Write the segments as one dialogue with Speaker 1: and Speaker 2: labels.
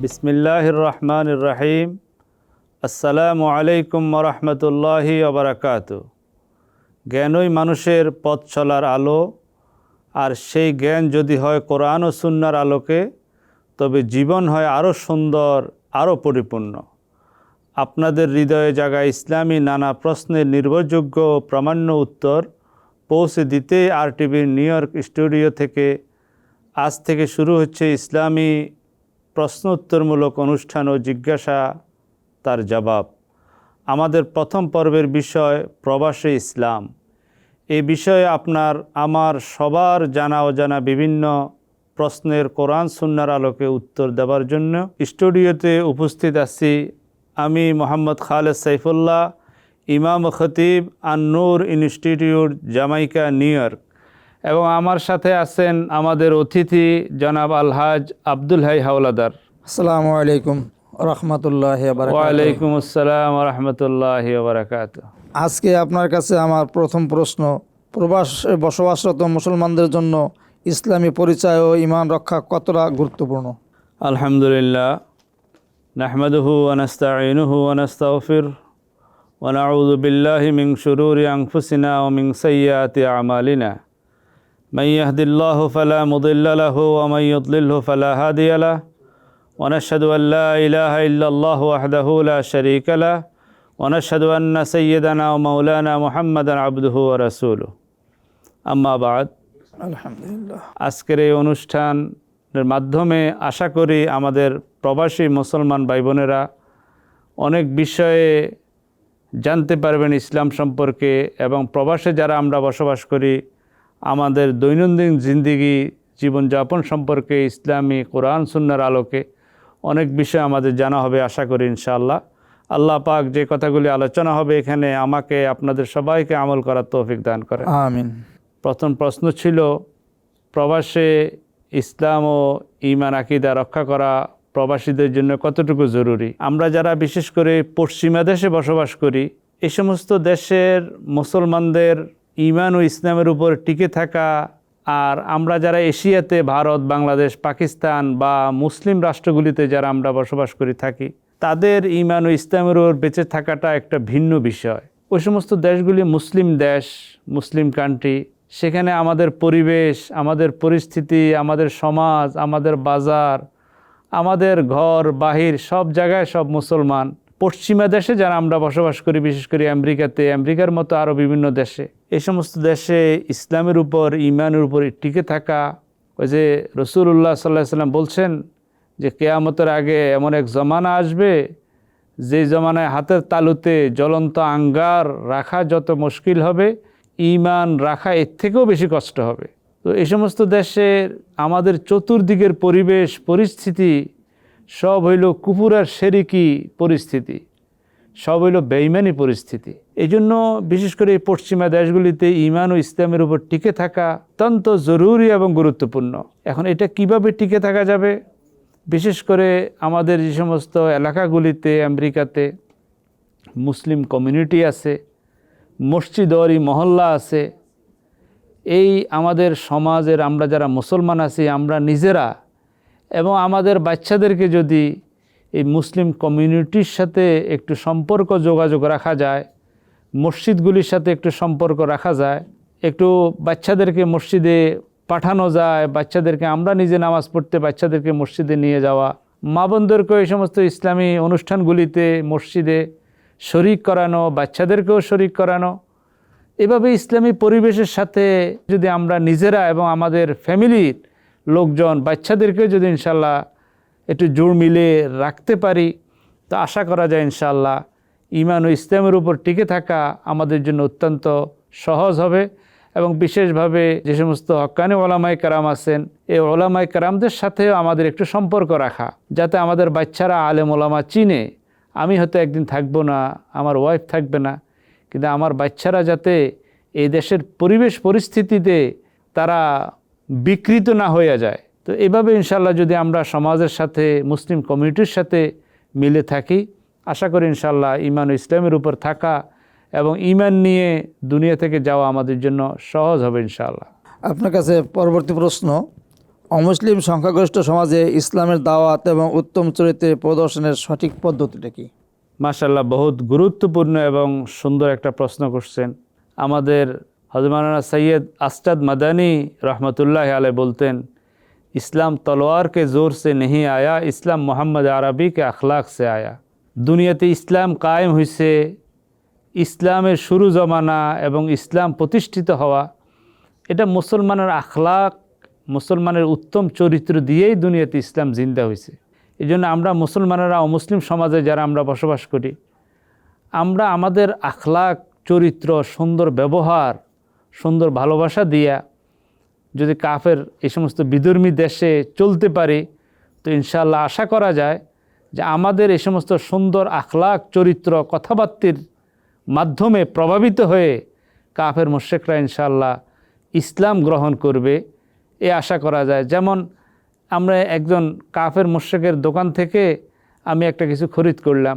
Speaker 1: বিসমিল্লাহির রহমানির রহিম। আসসালামু আলাইকুম ওয়া বারাকাতুহু। জ্ঞানই মানুষের পথ চলার আলো, আর সেই জ্ঞান যদি হয় কোরআন ও সুন্নাহর আলোকে, তবে জীবন হয় আরও সুন্দর, আরও পরিপূর্ণ। আপনাদের হৃদয়ে জাগা ইসলামী নানা প্রশ্নের নির্ভরযোগ্য ও প্রামাণ্য উত্তর পৌঁছে দিতে আরটিভির নিউ ইয়র্ক স্টুডিও থেকে আজ থেকে শুরু হচ্ছে ইসলামী প্রশ্ন উত্তরমূলক অনুষ্ঠান ও জিজ্ঞাসা তার জবাব। আমাদের প্রথম পর্বের বিষয় প্রবাসে ইসলাম। এই বিষয়ে আমার সবার জানা অজানা বিভিন্ন প্রশ্নের কোরআন সুন্নাহর আলোকে উত্তর দেওয়ার জন্য স্টুডিওতে উপস্থিত আছি আমি মোহাম্মদ খালেদ সাইফুল্লাহ, ইমাম ও খতিব আন-নূর ইনস্টিটিউট, জামাইকা, নিউ ইয়র্ক। এবং আমার সাথে আছেন আমাদের অতিথি জনাব আলহাজ আব্দুল হাই হাওলাদার।
Speaker 2: আসসালামু আলাইকুম রহমতুল্লাহি ওয়া বারাকাতুহু।
Speaker 1: ওয়ালাইকুম আসসালাম রহমতুল্লাহি ওয়া বারাকাতুহু।
Speaker 2: আজকে আপনার কাছে আমার প্রথম প্রশ্ন, প্রবাসে বসবাসরত মুসলমানদের জন্য ইসলামী পরিচয় ও ঈমান রক্ষা কতটা গুরুত্বপূর্ণ?
Speaker 1: আলহামদুলিল্লাহ, নাহমাদুহু ওয়া নাস্তাঈনুহু ওয়া নাস্তাগফিরুহু ওয়া নাউযু বিল্লাহি মিন শুরুরি আনফুসিনা ওয়া মিন সাইয়্যাতি আমালিনা। মান ইয়াহদিল্লাহু ফালা মুদিল্লা লাহু ওয়া মান ইউদ্লিলহু ফালা হাদিয়া লাহু ওয়া নাশহাদু আল লা ইলাহা ইল্লাল্লাহু ওয়াহদাহু লা শারীকা লাহু ওয়া নাশহাদু আন্না সাইয়্যিদানা ওয়া মাওলানা মুহাম্মাদান আবদুহু ওয়া রাসূলুহু। আম্মা বাদ।
Speaker 2: আলহামদুলিল্লাহ।
Speaker 1: আজকের এই অনুষ্ঠানের মাধ্যমে আশা করি আমাদের প্রবাসী মুসলমান ভাই বোনেরা অনেক বিষয়ে জানতে পারবেন ইসলাম সম্পর্কে, এবং প্রবাসে যারা আমরা বসবাস করি আমাদের দৈনন্দিন জিন্দিগি জীবনযাপন সম্পর্কে ইসলামী কোরআন সুন্নাহর আলোকে অনেক বিষয় আমাদের জানা হবে আশা করি ইনশাআল্লাহ। আল্লাহ পাক যে কথাগুলি আলোচনা হবে এখানে আমাকে আপনাদের সবাইকে আমল করার তৌফিক দান করেন,
Speaker 2: আমিন।
Speaker 1: প্রথম প্রশ্ন ছিল, প্রবাসে ইসলাম ও ঈমান আকীদা রক্ষা করা প্রবাসীদের জন্য কতটুকু জরুরি? আমরা যারা বিশেষ করে পশ্চিমা দেশে বসবাস করি, এই সমস্ত দেশের মুসলমানদের ঈমান ও ইসলামের উপর টিকে থাকা, আর আমরা যারা এশিয়াতে ভারত, বাংলাদেশ, পাকিস্তান বা মুসলিম রাষ্ট্রগুলিতে যারা আমরা বসবাস করি থাকি, তাদের ঈমান ও ইসলামের উপর বেঁচে থাকাটা একটা ভিন্ন বিষয়। ওই সমস্ত দেশগুলি মুসলিম দেশ, মুসলিম কান্ট্রি, সেখানে আমাদের পরিবেশ, আমাদের পরিস্থিতি, আমাদের সমাজ, আমাদের বাজার, আমাদের ঘর বাহির সব জায়গায় সব মুসলমান। পশ্চিমা দেশে যারা আমরা বসবাস করি, বিশেষ করে আমেরিকাতে, আমেরিকার মতো আরও বিভিন্ন দেশে, এই সমস্ত দেশে ইসলামের উপর ঈমানের উপর টিকে থাকা, ওই যে রাসূলুল্লাহ সাল্লাল্লাহু আলাইহি ওয়াসাল্লাম বলছেন যে কিয়ামতের আগে এমন এক জমানা আসবে যে জমানায় হাতের তালুতে জ্বলন্ত আঙ্গার রাখা যত মুশকিল হবে, ঈমান রাখা এর থেকেও বেশি কষ্ট হবে। তো এই সমস্ত দেশের আমাদের চতুর্দিকের পরিবেশ পরিস্থিতি সব হইল কুফর আর শিরকি পরিস্থিতি, সব হইল বেঈমানি পরিস্থিতি। এই জন্য বিশেষ করে এই পশ্চিমা দেশগুলিতে ঈমান ও ইসলামের উপর টিকে থাকা অত্যন্ত জরুরি এবং গুরুত্বপূর্ণ। এখন এটা কিভাবে টিকে থাকা যাবে? বিশেষ করে আমাদের যে সমস্ত এলাকাগুলিতে আমেরিকাতে মুসলিম কমিউনিটি আছে, মসজিদওয়ারি মহল্লা আছে, এই আমাদের সমাজের আমরা যারা মুসলমান আছি আমরা নিজেরা এবং আমাদের বাচ্চাদেরকে যদি এই মুসলিম কমিউনিটির সাথে একটু সম্পর্ক যোগাযোগ রাখা যায়, মসজিদগুলির সাথে একটু সম্পর্ক রাখা যায়, একটু বাচ্চাদেরকে মসজিদে পাঠানো যায়, বাচ্চাদেরকে আমরা নিজে নামাজ পড়তে বাচ্চাদেরকে মসজিদে নিয়ে যাওয়া, মা বোনদেরকেও এই সমস্ত ইসলামী অনুষ্ঠানগুলিতে মসজিদে শরিক করানো, বাচ্চাদেরকেও শরিক করানো, এভাবে ইসলামী পরিবেশের সাথে যদি আমরা নিজেরা এবং আমাদের ফ্যামিলির লোকজন বাচ্চাদেরকেও যদি ইনশাল্লাহ একটু জোর মিলে রাখতে পারি, তো আশা করা যায় ইনশাল্লাহ ঈমান ও ইসলামের উপর টিকে থাকা আমাদের জন্য অত্যন্ত সহজ হবে। এবং বিশেষভাবে যে সমস্ত হক্কানি ওলামায়ে কেরাম আছেন, এই ওলামায়ে কেরামদের সাথেও আমাদের একটু সম্পর্ক রাখা, যাতে আমাদের বাচ্চারা আলেম ওলামা চিনে। আমি হয়তো একদিন থাকবো না, আমার ওয়াইফ থাকবে না, কিন্তু আমার বাচ্চারা যাতে এই দেশের পরিবেশ পরিস্থিতিতে তারা বিকৃত না হয়ে যায়। তো এভাবে ইনশাল্লাহ যদি আমরা সমাজের সাথে মুসলিম কমিউনিটির সাথে মিলে থাকি, আশা করি ইনশাল্লাহ ঈমান ও ইসলামের উপর থাকা এবং ঈমান নিয়ে দুনিয়া থেকে যাওয়া আমাদের জন্য সহজ হবে ইনশাআল্লাহ।
Speaker 2: আপনার কাছে পরবর্তী প্রশ্ন, অমুসলিম সংখ্যাগরিষ্ঠ সমাজে ইসলামের দাওয়াত এবং উত্তম চরিত্রে প্রদর্শনের সঠিক পদ্ধতিটা কি?
Speaker 1: মাশাআল্লাহ, বহুত গুরুত্বপূর্ণ এবং সুন্দর একটা প্রশ্ন করছেন। আমাদের হযরত মাওলানা সৈয়দ আসজাদ মাদানী রহমতুল্লাহ আলাইহি বলতেন, ইসলাম তলোয়ার কে জোর সে नहीं आया, ইসলাম মোহাম্মদ আরবি কে আখলাক সে আয়া। দুনিয়াতে ইসলাম কায়েম হয়েছে, ইসলামের শুরু জমানা এবং ইসলাম প্রতিষ্ঠিত হওয়া, এটা মুসলমানের আখলাক, মুসলমানের উত্তম চরিত্র দিয়েই দুনিয়াতে ইসলাম জিন্দা হয়েছে। এই জন্য আমরা মুসলমানেরা অমুসলিম সমাজে যারা আমরা বসবাস করি, আমরা আমাদের আখলাক, চরিত্র, সুন্দর ব্যবহার, সুন্দর ভালোবাসা দিয়া যদি কাফের এই সমস্ত বিধর্মী দেশে চলতে পারি, তো ইনশাআল্লাহ আশা করা যায় যে আমাদের এই সমস্ত সুন্দর আখলাক, চরিত্র, কথাবার্তির মাধ্যমে প্রভাবিত হয়ে কাফের মুশরিকরা ইনশাআল্লাহ ইসলাম গ্রহণ করবে, এ আশা করা যায়। যেমন আমরা একজন কাফের মুশরিকের দোকান থেকে আমি একটা কিছু খরিদ করলাম,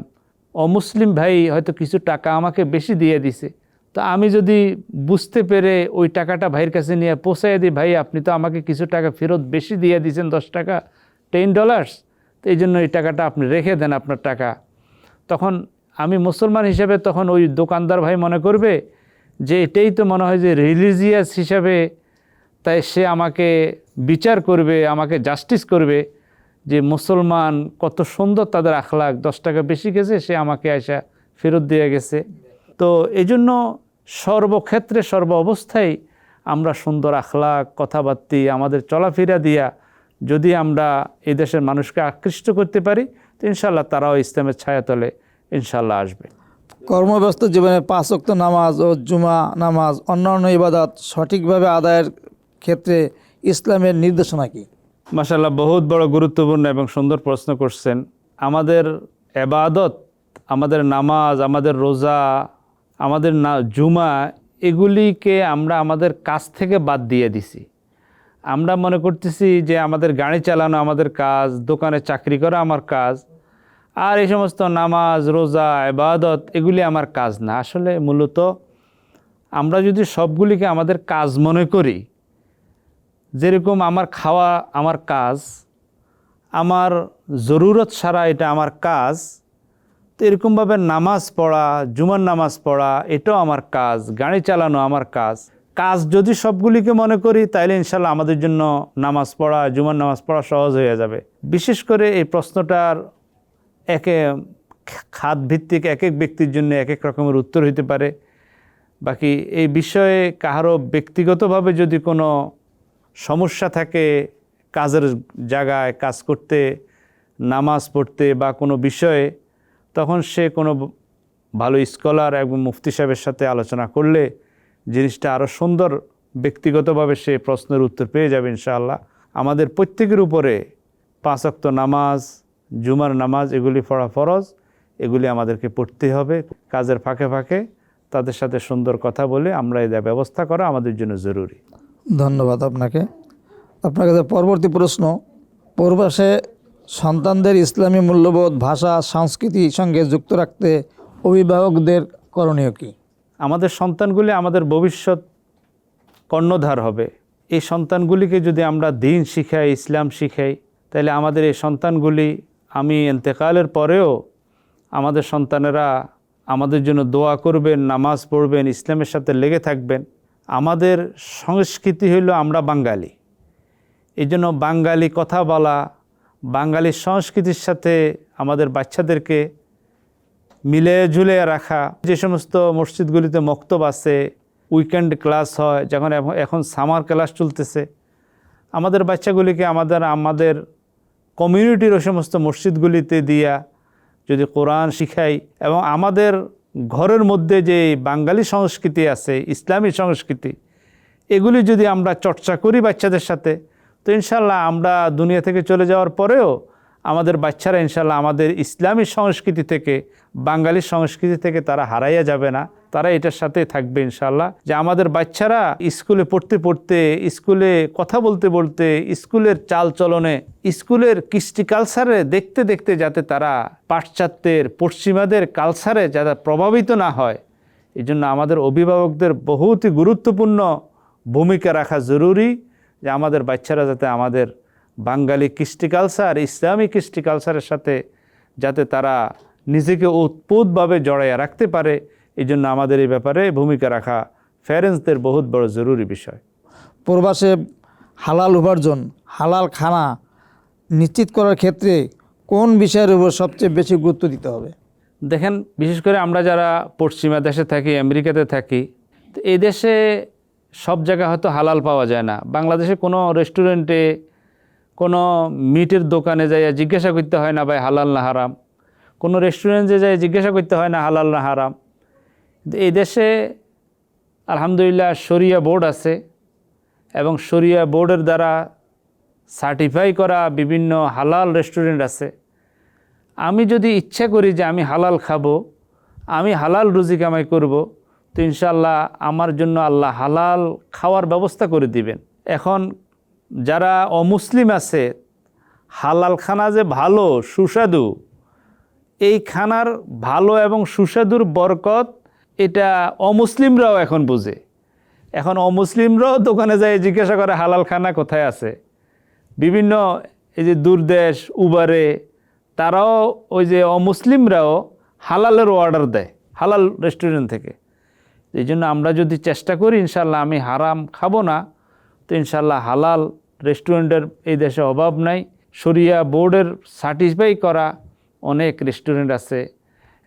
Speaker 1: অমুসলিম ভাই হয়তো কিছু টাকা আমাকে বেশি দিয়ে দিছে, তো আমি যদি বুঝতে পেরে ওই টাকাটা ভাইয়ের কাছে নিয়ে পৌঁছাই দিই, ভাই আপনি তো আমাকে কিছু টাকা ফেরত বেশি দিয়ে দিয়েছেন, 10 টাকা, $10, তো এই জন্য এই টাকাটা আপনি রেখে দেন আপনার টাকা। তখন আমি মুসলমান হিসেবে তখন ওই দোকানদার ভাই মনে করবে যে এটাই তো মনে হয় যে রিলিজিয়াস হিসাবে, তাই সে আমাকে বিচার করবে, আমাকে জাস্টিস করবে যে মুসলমান কত সুন্দর তাদের আখলাক, 10 টাকা বেশি গেছে, সে আমাকে আয়সা ফেরত দিয়ে গেছে। তো এই জন্য সর্বক্ষেত্রে, সর্ব অবস্থায় আমরা সুন্দর আখলাক, কথাবার্তি, আমাদের চলাফেরা দিয়া যদি আমরা এই দেশের মানুষকে আকৃষ্ট করতে পারি, তো ইনশাআল্লাহ তারাও ইসলামের ছায়াতলে ইনশাআল্লাহ আসবে।
Speaker 2: কর্মব্যস্ত জীবনে 5 ওয়াক্ত নামাজ ও জুমা নামাজ, অন্যান্য ইবাদত সঠিকভাবে আদায়ের ক্ষেত্রে ইসলামের নির্দেশনা কি?
Speaker 1: মাশাআল্লাহ, বহুত বড় গুরুত্বপূর্ণ এবং সুন্দর প্রশ্ন করছেন। আমাদের ইবাদত, আমাদের নামাজ, আমাদের রোজা, আমাদের জুমা, এগুলিকে আমরা আমাদের কাজ থেকে বাদ দিয়ে দিছি। আমরা মনে করতেছি যে আমাদের গাড়ি চালানো আমাদের কাজ, দোকানে চাকরি করা আমার কাজ, আর এই সমস্ত নামাজ, রোজা, ইবাদত এগুলি আমার কাজ না। আসলে মূলত আমরা যদি সবগুলিকে আমাদের কাজ মনে করি, যেরকম আমার খাওয়া আমার কাজ, আমার জরুরত সারা এটা আমার কাজ, তো এরকমভাবে নামাজ পড়া, জুমার নামাজ পড়া এটাও আমার কাজ, গাড়ি চালানো আমার কাজ। কাজ যদি সবগুলিকে মনে করি, তাইলে ইনশাল্লাহ আমাদের জন্য নামাজ পড়া, জুমার নামাজ পড়া সহজ হয়ে যাবে। বিশেষ করে এই প্রশ্নটার খাত ভিত্তিক এক এক ব্যক্তির জন্য এক এক রকমের উত্তর হইতে পারে। বাকি এই বিষয়ে কাহারও ব্যক্তিগতভাবে যদি কোনো সমস্যা থাকে, কাজের জায়গায় কাজ করতে, নামাজ পড়তে বা কোনো বিষয়ে, তখন সে কোনো ভালো স্কলার এবং মুফতি সাহেবের সাথে আলোচনা করলে জিনিসটা আরও সুন্দর, ব্যক্তিগতভাবে সে প্রশ্নের উত্তর পেয়ে যাবে ইনশাআল্লাহ। আমাদের প্রত্যেকের উপরে 5 ওয়াক্ত নামাজ, জুমার নামাজ এগুলি পড়া ফরজ, এগুলি আমাদেরকে পড়তে হবে। কাজের ফাঁকে ফাঁকে তাদের সাথে সুন্দর কথা বলে আমরা এদের ব্যবস্থা করা আমাদের জন্য জরুরি।
Speaker 2: ধন্যবাদ আপনাকে। আপনার কাছে পরবর্তী প্রশ্ন, প্রবাসে সন্তানদের ইসলামী মূল্যবোধ, ভাষা, সংস্কৃতির সঙ্গে যুক্ত রাখতে অভিভাবকদের করণীয় কি?
Speaker 1: আমাদের সন্তানগুলি আমাদের ভবিষ্যৎ কর্ণধার হবে। এই সন্তানগুলিকে যদি আমরা দিন শিখাই, ইসলাম শিখাই, তাহলে আমাদের এই সন্তানগুলি আমি ইন্তেকালের পরেও আমাদের সন্তানেরা আমাদের জন্য দোয়া করবেন, নামাজ পড়বেন, ইসলামের সাথে লেগে থাকবেন। আমাদের সংস্কৃতি হইল আমরা বাঙালি, এই জন্য বাঙালি কথা বলা, বাঙালি সংস্কৃতির সাথে আমাদের বাচ্চাদেরকে মিলে ঝুলে রাখা। যে সমস্ত মসজিদগুলিতে মক্তব আছে, উইকেন্ড ক্লাস হয়, যখন এখন সামার ক্লাস চলতেছে, আমাদের বাচ্চাগুলিকে আমাদের কমিউনিটির ওই সমস্ত মসজিদগুলিতে দিয়া যদি কোরআন শিখাই, এবং আমাদের ঘরের মধ্যে যে বাঙালি সংস্কৃতি আছে, ইসলামী সংস্কৃতি, এগুলি যদি আমরা চর্চা করি বাচ্চাদের সাথে, তো ইনশাল্লাহ আমরা দুনিয়া থেকে চলে যাওয়ার পরেও আমাদের বাচ্চারা ইনশাল্লাহ আমাদের ইসলামী সংস্কৃতি থেকে, বাঙালি সংস্কৃতি থেকে তারা হারাইয়া যাবে না, তারা এটার সাথে থাকবে ইনশাল্লাহ। যে আমাদের বাচ্চারা স্কুলে পড়তে পড়তে, স্কুলে কথা বলতে বলতে, স্কুলের চাল চলনে, স্কুলের কৃষ্টি কালচারে দেখতে দেখতে যাতে তারা পাশ্চাত্যের, পশ্চিমাদের কালচারে যাতে প্রভাবিত না হয়, এই জন্য আমাদের অভিভাবকদের বহুতই গুরুত্বপূর্ণ ভূমিকা রাখা জরুরি, যে আমাদের বাচ্চারা যাতে আমাদের বাঙালি কৃষ্টি কালচার, ইসলামী কৃষ্টি কালচারের সাথে যাতে তারা নিজেকে ওতপ্রোতভাবে জড়াইয়া রাখতে পারে, এই জন্য আমাদের এই ব্যাপারে ভূমিকা রাখা প্যারেন্টসদের বহুত বড় জরুরি বিষয়।
Speaker 2: প্রবাসে হালাল উপার্জন, হালাল খানা নিশ্চিত করার ক্ষেত্রে কোন বিষয়ের উপর সবচেয়ে বেশি গুরুত্ব দিতে হবে?
Speaker 1: দেখেন, বিশেষ করে আমরা যারা পশ্চিমা দেশে থাকি, আমেরিকাতে থাকি, তো এই দেশে সব জায়গায় হয়তো হালাল পাওয়া যায় না। বাংলাদেশে কোনো রেস্টুরেন্টে, কোনো মিটের দোকানে যাইয়া জিজ্ঞাসা করতে হয় না ভাই হালাল না হারাম, কোনো রেস্টুরেন্টে যাই জিজ্ঞাসা করতে হয় না হালাল না হারাম। কিন্তু এই দেশে আলহামদুলিল্লাহ শরিয়া বোর্ড আছে এবং শরিয়া বোর্ডের দ্বারা সার্টিফাই করা বিভিন্ন হালাল রেস্টুরেন্ট আছে। আমি যদি ইচ্ছা করি যে আমি হালাল খাবো, আমি হালাল রুজি কামাই করব, তো ইনশাআল্লাহ আমার জন্য আল্লাহ হালাল খাওয়ার ব্যবস্থা করে দিবেন। এখন যারা অমুসলিম আছে, হালাল খানা যে ভালো সুস্বাদু, এই খানার ভালো এবং সুস্বাদুর বরকত এটা অমুসলিমরাও এখন বুঝে। এখন অমুসলিমরাও দোকানে যায় জিজ্ঞাসা করে হালাল খানা কোথায় আছে। বিভিন্ন এই যে দূরদেশ উবারে তারাও ওই যে অমুসলিমরাও হালালের অর্ডার দেয় হালাল রেস্টুরেন্ট থেকে। এই জন্য আমরা যদি চেষ্টা করি ইনশাল্লাহ আমি হারাম খাবো না, তো ইনশাল্লাহ হালাল রেস্টুরেন্টের এই দেশে অভাব নাই। শরিয়া বোর্ডের সার্টিফাই করা অনেক রেস্টুরেন্ট আছে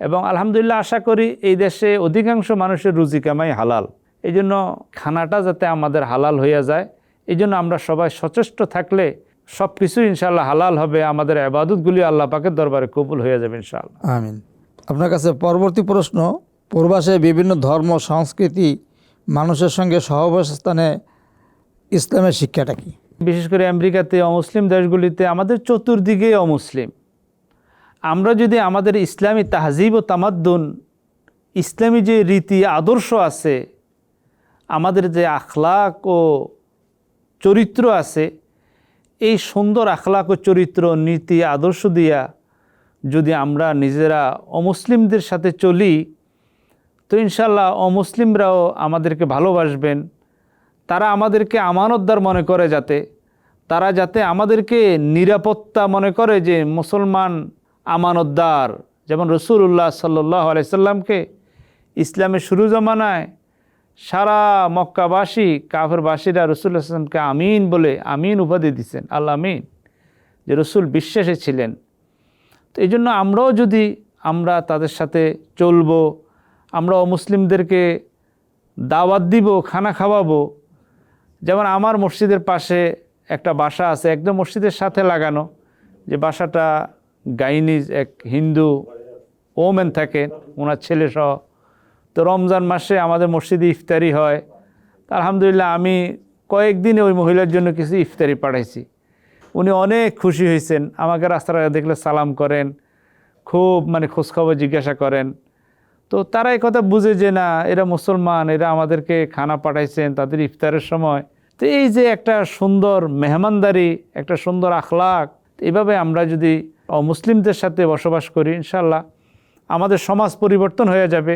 Speaker 1: এবং আলহামদুলিল্লাহ আশা করি এই দেশে অধিকাংশ মানুষের রুজি কামাই হালাল। এই জন্য খানাটা যাতে আমাদের হালাল হইয়া যায়, এই জন্য আমরা সবাই সচেষ্ট থাকলে সব কিছু ইনশাআল্লাহ হালাল হবে, আমাদের ইবাদতগুলি আল্লাহ পাকের দরবারে কবুল হয়ে যাবে ইনশাআল্লাহ।
Speaker 2: আমিন। আপনার কাছে পরবর্তী প্রশ্ন, প্রবাসে বিভিন্ন ধর্ম সংস্কৃতি মানুষের সঙ্গে সহাবস্থানে ইসলামের শিক্ষাটা কি?
Speaker 1: বিশেষ করে আমেরিকাতে অমুসলিম দেশগুলিতে আমাদের চতুর্দিকে অমুসলিম। আমরা যদি আমাদের ইসলামী তাহজিব ও তামাদ্দুন, ইসলামী যে রীতি আদর্শ আছে, আমাদের যে আখলাক ও চরিত্র আছে, এই সুন্দর আখলাক ও চরিত্র নীতি আদর্শ দিয়া যদি আমরা নিজেরা অমুসলিমদের সাথে চলি, তো ইনশাল্লাহ অমুসলিমরাও আমাদেরকে ভালোবাসবেন। তারা আমাদেরকে আমানতদার মনে করে, তারা যাতে আমাদেরকে নিরাপত্তা মনে করে যে মুসলমান আমানতদার। যেমন রাসূলুল্লাহ সাল্লাল্লাহু আলাইহি সাল্লামকে ইসলামের শুরু জমানায় সারা মক্কাবাসী কাফেরবাসীরা রাসূলুল্লাহ সাল্লাল্লাহু আলাইহি সাল্লামকে আমিন বলে আমিন উপাধি দিয়েছেন, আল্লাহ আমিন, যে রসুল বিশ্বাসী ছিলেন। তো এই জন্য আমরাও যদি আমরা তাদের সাথে চলবো, আমরা অমুসলিমদেরকে দাওয়াত দিব, খানা খাওয়াবো। যেমন আমার মসজিদের পাশে একটা বাসা আছে, একদম মসজিদের সাথে লাগানো, যে বাসাটা গাইনিজ এক হিন্দু ওমেন থাকেন, ওনার ছেলে সহ। তো রমজান মাসে আমাদের মসজিদে ইফতারি হয়। তা আলহামদুলিল্লাহ আমি কয়েকদিনে ওই মহিলার জন্য কিছু ইফতারি পাঠাইছি। উনি অনেক খুশি হয়েছেন, আমাকে রাস্তায় দেখলে সালাম করেন, খুব খোঁজখবর জিজ্ঞাসা করেন। তো তারা এই কথা বুঝে যে না, এরা মুসলমান, এরা আমাদেরকে খানা পাঠাইছেন তাদের ইফতারের সময়। তো এই যে একটা সুন্দর মেহমানদারি, একটা সুন্দর আখলাক, এইভাবে আমরা যদি অমুসলিমদের সাথে বসবাস করি ইনশাল্লাহ আমাদের সমাজ পরিবর্তন হয়ে যাবে।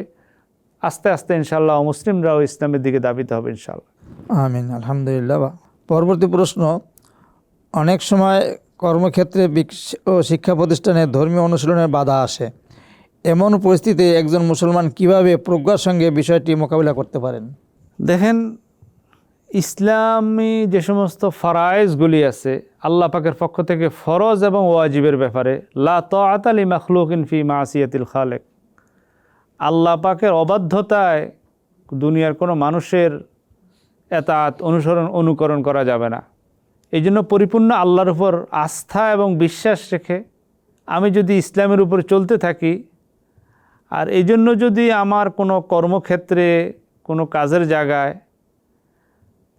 Speaker 1: আস্তে আস্তে ইনশাল্লাহ মুসলিমরাও ইসলামের দিকে ধাবিত হবে ইনশাল্লাহ।
Speaker 2: আমিন, আলহামদুলিল্লাহ। পরবর্তী প্রশ্ন, অনেক সময় কর্মক্ষেত্রে ও শিক্ষা প্রতিষ্ঠানে ধর্মীয় অনুশীলনের বাধা আসে, এমন পরিস্থিতিতে একজন মুসলমান কিভাবে প্রজ্ঞার সঙ্গে বিষয়টি মোকাবিলা করতে পারেন?
Speaker 1: দেখেন, ইসলামী যে সমস্ত ফরায়েজগুলি আছে আল্লাহ পাকের পক্ষ থেকে ফরজ এবং ওয়াজিবের ব্যাপারে, লা তাআতা লি মাখলুকিন ফি মাসিয়াতিল খালিক, আল্লাহ পাকের অবাধ্যতায় দুনিয়ার কোনো মানুষের এতাত অনুকরণ করা যাবে না। এই জন্য পরিপূর্ণ আল্লাহর উপর আস্থা এবং বিশ্বাস রেখে আমি যদি ইসলামের উপর চলতে থাকি, আর এই জন্য যদি আমার কোনো কর্মক্ষেত্রে কোনো কাজের জায়গায়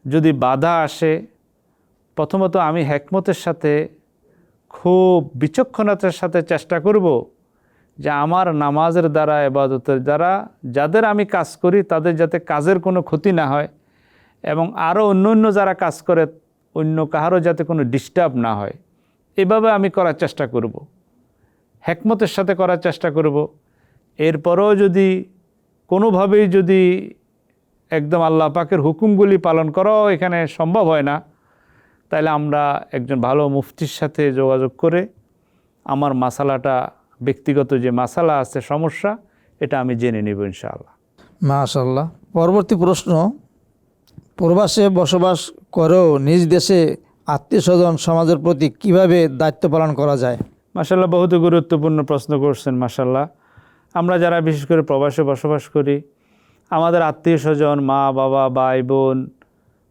Speaker 1: যদি বাধা আসে, প্রথমত আমি হিকমতের সাথে খুব বিচক্ষণতার সাথে চেষ্টা করব যে আমার নামাজের দ্বারা, ইবাদতের দ্বারা যাদের আমি কাজ করি তাদের যাতে কাজের কোনো ক্ষতি না হয়, এবং আরও অন্য যারা কাজ করে অন্য কাহারও যাতে কোনো ডিস্টার্ব না হয়, এভাবে আমি করার চেষ্টা করব, হিকমতের সাথে করার চেষ্টা করব। এরপরও যদি কোনোভাবেই যদি একদম আল্লাহ পাকের হুকুমগুলি পালন করাও এখানে সম্ভব হয় না, তাহলে আমরা একজন ভালো মুফতির সাথে যোগাযোগ করে আমার মাসালাটা, ব্যক্তিগত যে মাসালা আছে, সমস্যা, এটা আমি জেনে নিব ইনশাআল্লাহ।
Speaker 2: মাশাআল্লাহ। পরবর্তী প্রশ্ন, প্রবাসে বসবাস করেও নিজ দেশে আত্মীয় স্বজন সমাজের প্রতি কিভাবে দায়িত্ব পালন করা যায়?
Speaker 1: মাশাআল্লাহ, বহুত গুরুত্বপূর্ণ প্রশ্ন করছেন। মাশাআল্লাহ, আমরা যারা বিশেষ করে প্রবাসে বসবাস করি, আমাদের আত্মীয় স্বজন, মা বাবা, ভাই বোন,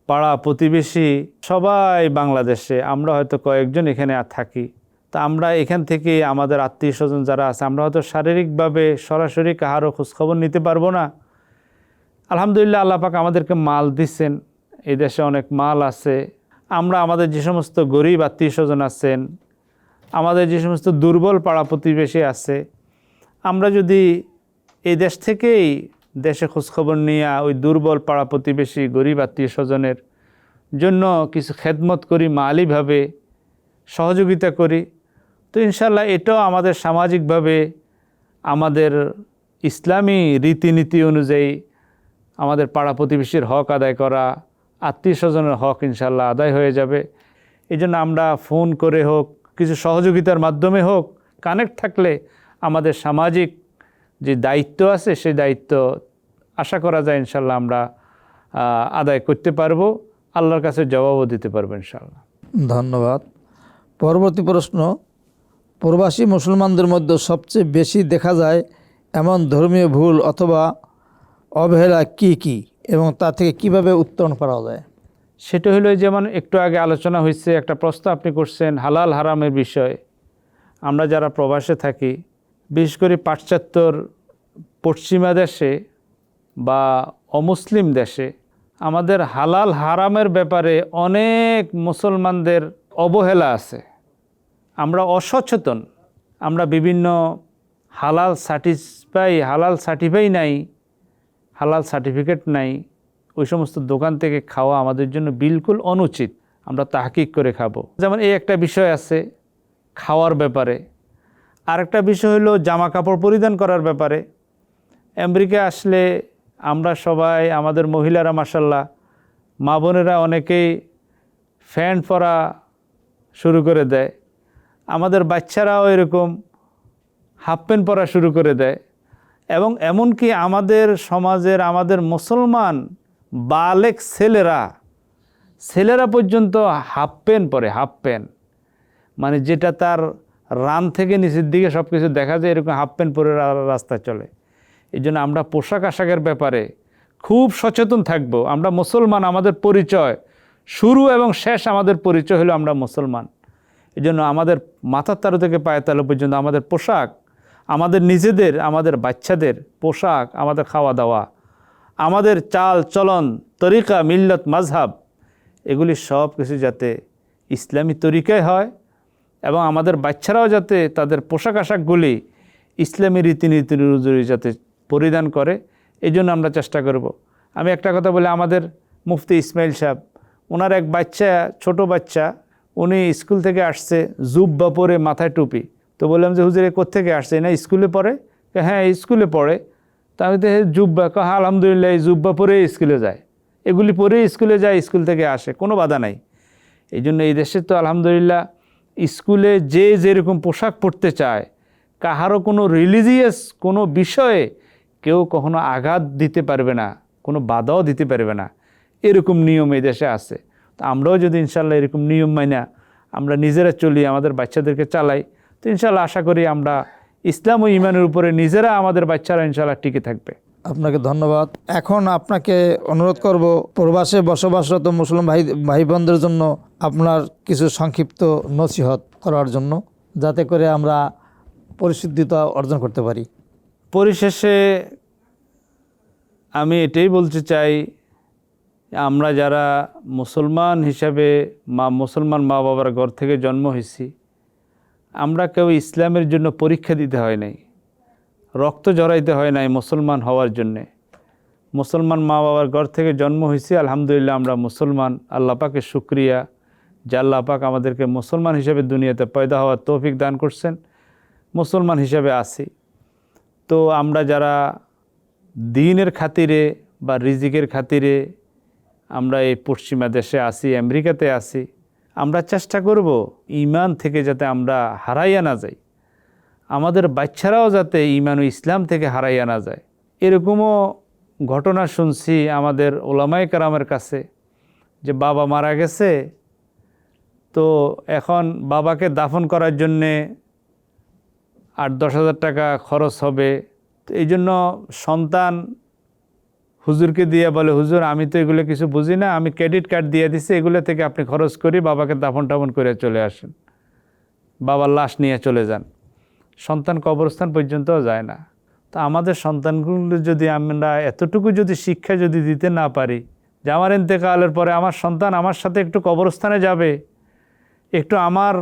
Speaker 1: পাড়া প্রতিবেশী সবাই বাংলাদেশে, আমরা হয়তো কয়েকজন এখানে থাকি। তা আমরা এখান থেকে আমাদের আত্মীয় স্বজন যারা আছে, আমরা হয়তো শারীরিকভাবে সরাসরি কাহারও খোঁজখবর নিতে পারবো না। আলহামদুলিল্লাহ, আল্লাহ পাক আমাদেরকে মাল দিচ্ছেন, এই দেশে অনেক মাল আছে। আমরা আমাদের যে সমস্ত গরিব আত্মীয় স্বজন আছেন, আমাদের যে সমস্ত দুর্বল পাড়া প্রতিবেশী আছে, আমরা যদি এই দেশ থেকেই দেশে খোঁজখবর নিয়ে ওই দুর্বল পাড়া প্রতিবেশী গরিব আত্মীয় স্বজনের জন্য কিছু খেদমত করি, মালিভাবে সহযোগিতা করি, তো ইনশাল্লাহ এটাও আমাদের সামাজিকভাবে আমাদের ইসলামী রীতিনীতি অনুযায়ী আমাদের পাড়া প্রতিবেশীর হক আদায় করা, আত্মীয় স্বজনের হক ইনশাল্লাহ আদায় হয়ে যাবে। এই জন্য আমরা ফোন করে হোক, কিছু সহযোগিতার মাধ্যমে হোক, কানেক্ট থাকলে আমাদের সামাজিক যে দায়িত্ব আছে সেই দায়িত্ব আশা করা যায় ইনশাল্লাহ আমরা আদায় করতে পারবো, আল্লাহর কাছে জবাবও দিতে পারবো ইনশাল্লাহ।
Speaker 2: ধন্যবাদ। পরবর্তী প্রশ্ন, প্রবাসী মুসলমানদের মধ্যে সবচেয়ে বেশি দেখা যায় এমন ধর্মীয় ভুল অথবা অবহেলা কি কি এবং তা থেকে কিভাবে উত্তরণ করা যায়?
Speaker 1: সেটা হলো, যেমন একটু আগে আলোচনা হয়েছে, একটা প্রশ্ন আপনি করছেন হালাল হারামের বিষয়। আমরা যারা প্রবাসে থাকি, বিশেষ করে পাশ্চাত্যর পশ্চিমা দেশে বা অমুসলিম দেশে, আমাদের হালাল হারামের ব্যাপারে অনেক মুসলমানদের অবহেলা আছে। আমরা অসচেতন, আমরা বিভিন্ন হালাল সার্টিফাই নাই, হালাল সার্টিফিকেট নাই, ওই সমস্ত দোকান থেকে খাওয়া আমাদের জন্য বিলকুল অনুচিত। আমরা তাহকিক করে খাবো। যেমন এই একটা বিষয় আছে খাওয়ার ব্যাপারে। আরেকটা বিষয় হলো জামা কাপড় পরিধান করার ব্যাপারে। আমেরিকা আসলে আমরা সবাই, আমাদের মহিলারা মাশাআল্লাহ, মা বোনেরা অনেকেই প্যান্ট পরা শুরু করে দেয়, আমাদের বাচ্চারাও এরকম হাফ প্যান্ট পরা শুরু করে দেয়। এবং এমনকি আমাদের সমাজের, আমাদের মুসলমান বালেক ছেলেরা পর্যন্ত হাফ প্যান্ট পরে, হাফ প্যান্ট, মানে যেটা তার রান থেকে নিচের দিকে সব কিছু দেখা যায়, এরকম হাফ প্যান্ট পরে রাস্তায় চলে। এই জন্য আমরা পোশাক আশাকের ব্যাপারে খুব সচেতন থাকব। আমরা মুসলমান, আমাদের পরিচয় শুরু এবং শেষ, আমাদের পরিচয় হলো আমরা মুসলমান। এই জন্য আমাদের মাথার তালু থেকে পায়ের তালু পর্যন্ত আমাদের পোশাক, আমাদের নিজেদের, আমাদের বাচ্চাদের পোশাক, আমাদের খাওয়া দাওয়া, আমাদের চাল চলন, তরিকা, মিল্লত, মাযহাব, এগুলি সব কিছু যাতে ইসলামী তরিকায় হয় এবং আমাদের বাচ্চারাও যাতে তাদের পোশাক আশাকগুলি ইসলামী রীতিনীতি অনুযায়ী যাতে পরিধান করে, এই জন্য আমরা চেষ্টা করব। আমি একটা কথা বলি, আমাদের মুফতি ইসমাইল সাহেব, ওনার এক বাচ্চা, ছোট বাচ্চা, উনি স্কুল থেকে আসছে জুব্বা পরে, মাথায় টুপি। তো বললাম যে হুজুর কোত্থেকে আসছে? না স্কুলে পড়ে? হ্যাঁ স্কুলে পড়ে। তা আমি তো জুব্বা, হ্যাঁ আলহামদুলিল্লাহ, এই জুব্বা পরেই স্কুলে যায়, এগুলি পরেই স্কুলে যায়, স্কুল থেকে আসে, কোনো বাধা নাই। এই জন্য এই দেশে তো আলহামদুলিল্লাহ স্কুলে যে যেরকম পোশাক পরতে চায়, কাহারও কোনো রিলিজিয়াস কোনো বিষয়ে কেউ কখনো আঘাত দিতে পারবে না, কোনো বাধাও দিতে পারবে না, এরকম নিয়ম এই দেশে আছে। তো আমরাও যদি ইনশাল্লাহ এরকম নিয়ম মাইনা আমরা নিজেরা চলি, আমাদের বাচ্চাদেরকে চালাই, তো ইনশাল্লাহ আশা করি আমরা ইসলাম ও ঈমানের উপরে নিজেরা, আমাদের বাচ্চারা ইনশাল্লাহ টিকে থাকবে।
Speaker 2: আপনাকে ধন্যবাদ। এখন আপনাকে অনুরোধ করব, প্রবাসে বসবাসরত মুসলিম ভাই বোনদের জন্য আপনার কিছু সংক্ষিপ্ত নসিহত করার জন্য, যাতে করে আমরা পরিশুদ্ধতা অর্জন করতে পারি।
Speaker 1: পরিশেষে আমি এটাই বলতে চাই, আমরা যারা মুসলমান হিসাবে মুসলমান মা বাবার ঘর থেকে জন্ম হয়েছি, আমরা কেউ ইসলামের জন্য পরীক্ষা দিতে হয় নাই, রক্ত ঝরাইতে হয় নাই মুসলমান হওয়ার জন্যে। মুসলমান মা বাবার ঘর থেকে জন্ম হয়েছি, আলহামদুলিল্লাহ আমরা মুসলমান। আল্লাহ পাকের শুকরিয়া যে আল্লাহ পাক আমাদেরকে মুসলমান হিসেবে দুনিয়াতে পয়দা হওয়ার তৌফিক দান করছেন, মুসলমান হিসেবে আছি। তো আমরা যারা দ্বীনের খাতিরে বা রিজিকের খাতিরে আমরা এই পশ্চিমা দেশে আসি, আমেরিকাতে আসি, আমরা চেষ্টা করব ঈমান থেকে যাতে আমরা হারাইয়া না যাই, আমাদের বাচ্চারাও যাতে ঈমান ও ইসলাম থেকে হারাইয়া না যায়। এরকমও ঘটনা শুনছি আমাদের ওলামায়ে কেরামের কাছে, যে বাবা মারা গেছে, তো এখন বাবাকে দাফন করার জন্যে 8-10 হাজার টাকা খরচ হবে। তো এই জন্য সন্তান হুজুরকে দিয়ে বলে, হুজুর আমি তো এগুলো কিছু বুঝি না, আমি ক্রেডিট কার্ড দিয়ে দিছি, এগুলো থেকে আপনি খরচ করি বাবাকে দাফন টাফন করে চলে আসেন, বাবার লাশ নিয়ে চলে যান। সন্তান কবরস্থান পর্যন্তও যায় না। তো আমাদের সন্তানগুলো যদি আমরা এতটুকু যদি শিক্ষা যদি দিতে না পারি, যে আমার ইন্তেকালের পরে আমার সন্তান আমার সাথে একটু কবরস্থানে যাবে, একটু আমার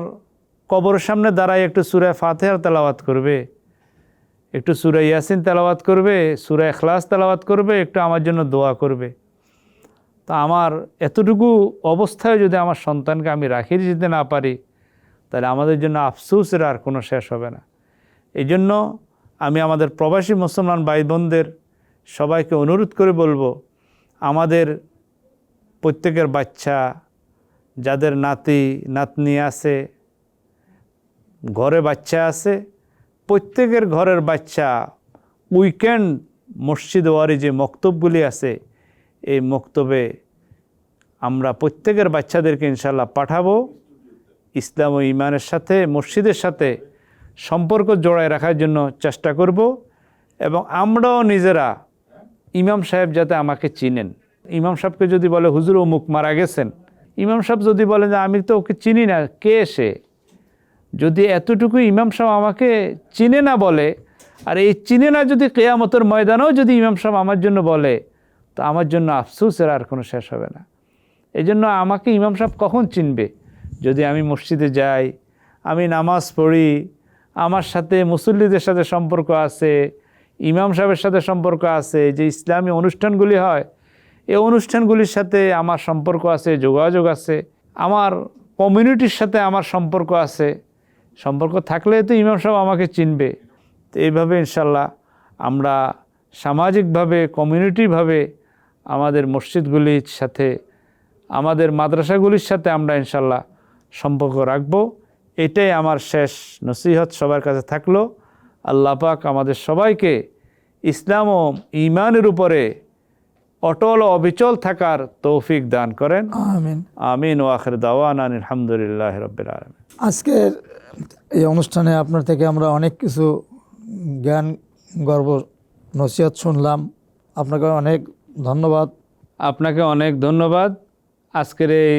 Speaker 1: কবরের সামনে দাঁড়ায় একটু সূরা ফাতিহা তেলাওয়াত করবে, একটু সূরা ইয়াসিন তেলাওয়াত করবে, সূরা ইখলাস তেলাওয়াত করবে, একটু আমার জন্য দোয়া করবে। তো আমার এতটুকু অবস্থায় যদি আমার সন্তানকে আমি রাখিয়ে দিতে না পারি, তাহলে আমাদের জন্য আফসোসের আর কোনো শেষ হবে না। এই জন্য আমি আমাদের প্রবাসী মুসলমান ভাই বোনদের সবাইকে অনুরোধ করে বলবো, আমাদের প্রত্যেকের বাচ্চা, যাদের নাতি নাতনি আছে, ঘরে বাচ্চা আছে, প্রত্যেকের ঘরের বাচ্চা উইকেন্ড মসজিদ ওয়ারি যে মক্তবগুলি আছে, এই মক্তবে আমরা প্রত্যেকের বাচ্চাদেরকে ইনশাআল্লাহ পাঠাবো। ইসলাম ও ঈমানের সাথে, মসজিদের সাথে সম্পর্ক জোড়ায় রাখার জন্য চেষ্টা করব। এবং আমরাও নিজেরা, ইমাম সাহেব যাতে আমাকে চিনেন। ইমাম সাহেবকে যদি বলে হুজুর অমুক মারা গেছেন, ইমাম সাহেব যদি বলেন যে আমি তো ওকে চিনি না, কে সে, যদি এতটুকু ইমাম সাহেব আমাকে চিনে না বলে, আর এই চিনে না যদি কিয়ামতের ময়দানেও যদি ইমাম সাহেব আমার জন্য বলে, তো আমার জন্য আফসোসের আর কোনো শেষ হবে না। এই জন্য আমাকে ইমাম সাহেব কখন চিনবে? যদি আমি মসজিদে যাই, আমি নামাজ পড়ি, আমার সাথে মুসল্লিদের সাথে সম্পর্ক আছে, ইমাম সাহেবের সাথে সম্পর্ক আছে, যে ইসলামী অনুষ্ঠানগুলি হয় এই অনুষ্ঠানগুলির সাথে আমার সম্পর্ক আছে, যোগাযোগ আছে, আমার কমিউনিটির সাথে আমার সম্পর্ক আছে, সম্পর্ক থাকলে তো ইমাম সাহেব আমাকে চিনবে। তো এইভাবে ইনশাল্লাহ আমরা সামাজিকভাবে, কমিউনিটিভাবে আমাদের মসজিদগুলির সাথে, আমাদের মাদ্রাসাগুলির সাথে আমরা ইনশাল্লাহ সম্পর্ক রাখব। এটাই আমার শেষ নসিহত সবার কাছে থাকলো। আল্লাহ পাক আমাদের সবাইকে ইসলাম ও ঈমানের উপরে অটল ও অবিচল থাকার তৌফিক দান করেন।
Speaker 2: আমিন।
Speaker 1: আমিন। ওয়া আখির দাওয়ানা আলহামদুলিল্লাহি রাব্বিল আলামিন।
Speaker 2: আজকের এই অনুষ্ঠানে আপনার থেকে আমরা অনেক কিছু জ্ঞান গর্ব নসিহত শুনলাম। আপনাকে অনেক ধন্যবাদ।
Speaker 1: আপনাকে অনেক ধন্যবাদ। আজকের এই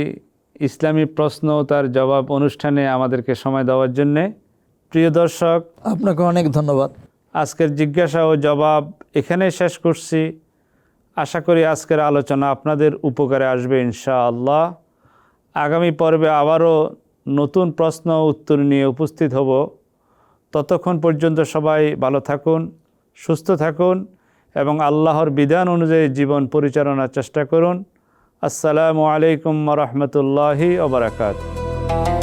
Speaker 1: ইসলামী প্রশ্ন ও তার জবাব অনুষ্ঠানে আমাদেরকে সময় দেওয়ার জন্যে। প্রিয় দর্শক,
Speaker 2: আপনাকে অনেক ধন্যবাদ।
Speaker 1: আজকের জিজ্ঞাসা ও জবাব এখানেই শেষ করছি। আশা করি আজকের আলোচনা আপনাদের উপকারে আসবে ইনশাআল্লাহ। আগামী পর্বে আবারও নতুন প্রশ্ন ও উত্তর নিয়ে উপস্থিত হব। ততক্ষণ পর্যন্ত সবাই ভালো থাকুন, সুস্থ থাকুন এবং আল্লাহর বিধান অনুযায়ী জীবন পরিচালনার চেষ্টা করুন। আসসালামু আলাইকুম ওয়া রাহমাতুল্লাহি ওয়া বারাকাতুহু।